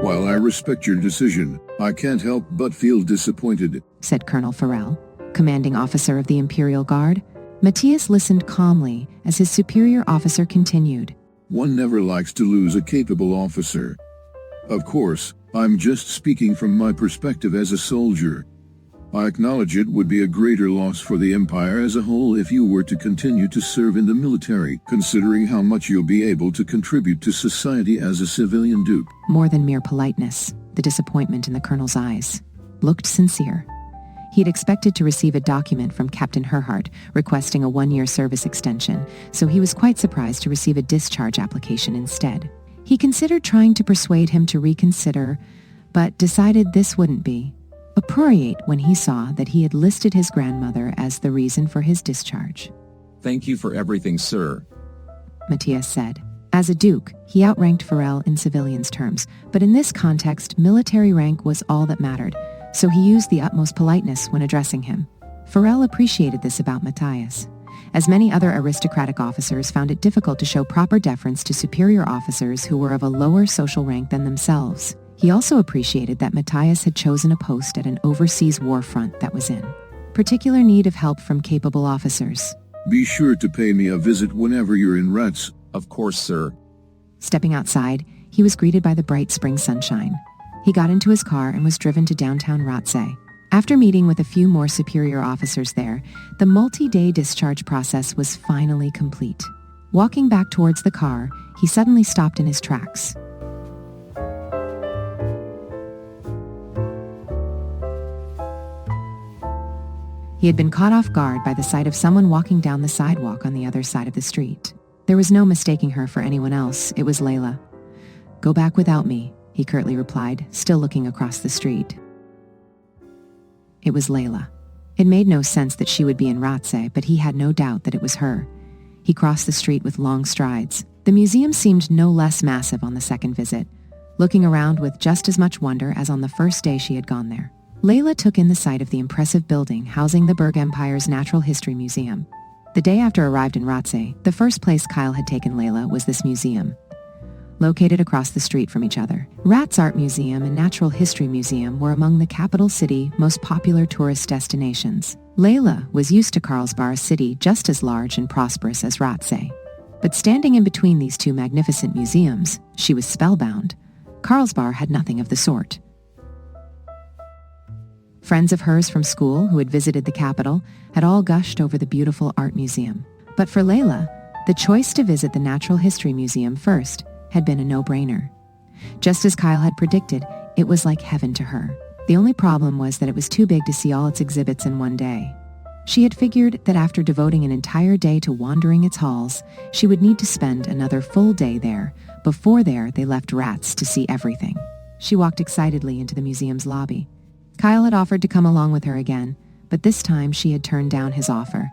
While I respect your decision, I can't help but feel disappointed, said Colonel Farrell, commanding officer of the Imperial Guard. Matias listened calmly as his superior officer continued. One never likes to lose a capable officer. Of course, I'm just speaking from my perspective as a soldier. I acknowledge it would be a greater loss for the Empire as a whole if you were to continue to serve in the military, considering how much you'll be able to contribute to society as a civilian duke. More than mere politeness, the disappointment in the colonel's eyes looked sincere. He had expected to receive a document from Captain Herhardt requesting a 1-year service extension, so he was quite surprised to receive a discharge application instead. He considered trying to persuade him to reconsider, but decided this wouldn't be appropriate when he saw that he had listed his grandmother as the reason for his discharge. Thank you for everything, sir, Matias said. As a duke, he outranked Farrell in civilians' terms, but in this context, military rank was all that mattered, so he used the utmost politeness when addressing him. Farrell appreciated this about Matias, as many other aristocratic officers found it difficult to show proper deference to superior officers who were of a lower social rank than themselves. He also appreciated that Matias had chosen a post at an overseas war front that was in particular need of help from capable officers. Be sure to pay me a visit whenever you're in Rats. Of course, sir. Stepping outside, he was greeted by the bright spring sunshine. He got into his car and was driven to downtown Ratsay. After meeting with a few more superior officers there, the multi-day discharge process was finally complete. Walking back towards the car, he suddenly stopped in his tracks. He had been caught off guard by the sight of someone walking down the sidewalk on the other side of the street. There was no mistaking her for anyone else. It was Leila. "Go back without me," he curtly replied, still looking across the street. It was Leila. It made no sense that she would be in Ratsay, but he had no doubt that it was her. He crossed the street with long strides. The museum seemed no less massive on the second visit, looking around with just as much wonder as on the first day she had gone there. Leila took in the sight of the impressive building housing the Berg Empire's Natural History Museum. The day after arrived in Ratsay, the first place Kyle had taken Leila was this museum, located across the street from each other. Rat's Art Museum and Natural History Museum were among the capital city most popular tourist destinations. Leila was used to Carlsbad, a city just as large and prosperous as Ratsay. But standing in between these two magnificent museums, she was spellbound. Carlsbad had nothing of the sort. Friends of hers from school who had visited the capital had all gushed over the beautiful art museum. But for Leila, the choice to visit the Natural History Museum first had been a no-brainer. Just as Kyle had predicted, it was like heaven to her. The only problem was that it was too big to see all its exhibits in one day. She had figured that after devoting an entire day to wandering its halls, she would need to spend another full day there. Before they left Rats to see everything. She walked excitedly into the museum's lobby. Kyle had offered to come along with her again, but this time she had turned down his offer.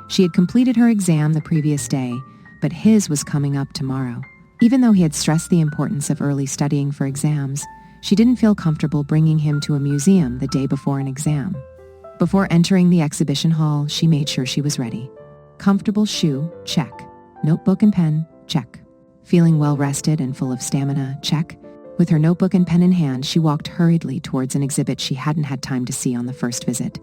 She had completed her exam the previous day, but his was coming up tomorrow. Even though he had stressed the importance of early studying for exams, she didn't feel comfortable bringing him to a museum the day before an exam. Before entering the exhibition hall, she made sure she was ready. Comfortable shoe, check. Notebook and pen, check. Feeling well rested and full of stamina, check. With her notebook and pen in hand, she walked hurriedly towards an exhibit she hadn't had time to see on the first visit.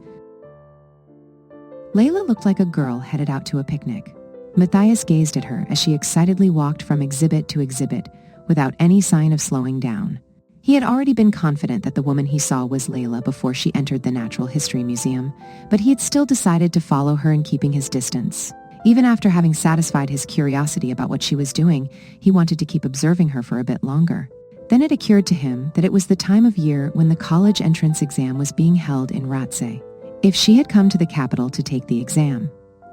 Leila looked like a girl headed out to a picnic. Matias gazed at her as she excitedly walked from exhibit to exhibit without any sign of slowing down. He had already been confident that the woman he saw was Leila before she entered the Natural History Museum, but he had still decided to follow her in keeping his distance. Even after having satisfied his curiosity about what she was doing, he wanted to keep observing her for a bit longer. Then it occurred to him that it was the time of year when the college entrance exam was being held in Ratsay. If she had come to the capital to take the exam,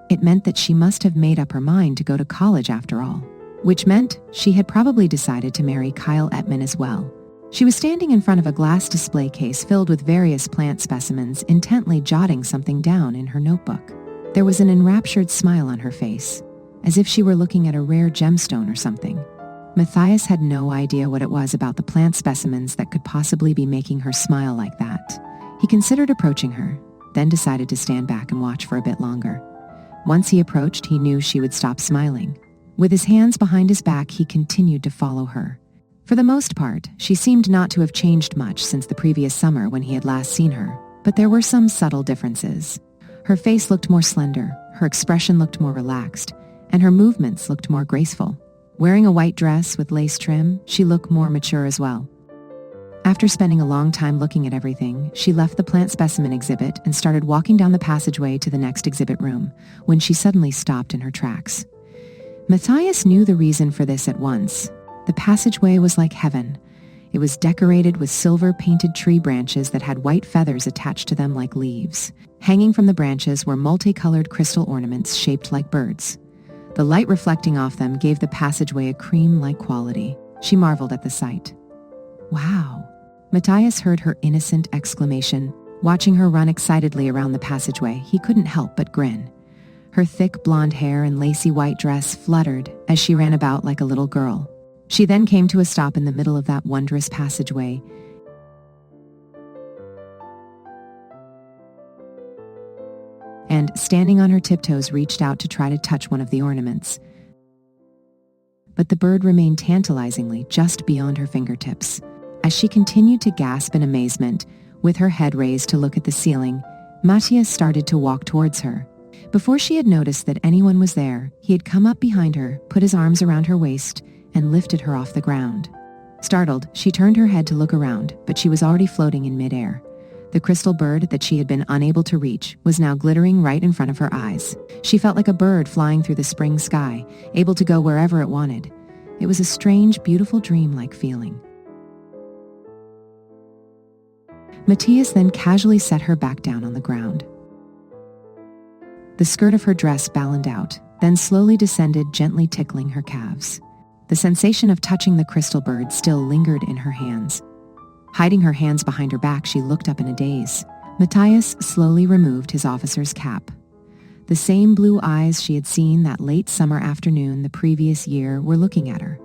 it meant that she must have made up her mind to go to college after all, which meant she had probably decided to marry Kyle Ettman as well. She was standing in front of a glass display case filled with various plant specimens, intently jotting something down in her notebook. There was an enraptured smile on her face, as if she were looking at a rare gemstone or something. Matias had no idea what it was about the plant specimens that could possibly be making her smile like that. He considered approaching her, then decided to stand back and watch for a bit longer. Once he approached, he knew she would stop smiling. With his hands behind his back, he continued to follow her. For the most part, she seemed not to have changed much since the previous summer when he had last seen her, but there were some subtle differences. Her face looked more slender, her expression looked more relaxed, and her movements looked more graceful. Wearing a white dress with lace trim, she looked more mature as well. After spending a long time looking at everything, she left the plant specimen exhibit and started walking down the passageway to the next exhibit room, when she suddenly stopped in her tracks. Matias knew the reason for this at once. The passageway was like heaven. It was decorated with silver-painted tree branches that had white feathers attached to them like leaves. Hanging from the branches were multicolored crystal ornaments shaped like birds. The light reflecting off them gave the passageway a cream-like quality. She marveled at the sight. Wow! Matias heard her innocent exclamation. Watching her run excitedly around the passageway, he couldn't help but grin. Her thick blonde hair and lacy white dress fluttered as she ran about like a little girl. She then came to a stop in the middle of that wondrous passageway. And, standing on her tiptoes, reached out to try to touch one of the ornaments. But the bird remained tantalizingly just beyond her fingertips. As she continued to gasp in amazement, with her head raised to look at the ceiling, Matias started to walk towards her. Before she had noticed that anyone was there, he had come up behind her, put his arms around her waist, and lifted her off the ground. Startled, she turned her head to look around, but she was already floating in midair. The crystal bird that she had been unable to reach was now glittering right in front of her eyes. She felt like a bird flying through the spring sky, able to go wherever it wanted. It was a strange, beautiful dream-like feeling. Matias then casually set her back down on the ground. The skirt of her dress balloned out, then slowly descended, gently tickling her calves. The sensation of touching the crystal bird still lingered in her hands. Hiding her hands behind her back, she looked up in a daze. Matias slowly removed his officer's cap. The same blue eyes she had seen that late summer afternoon the previous year were looking at her.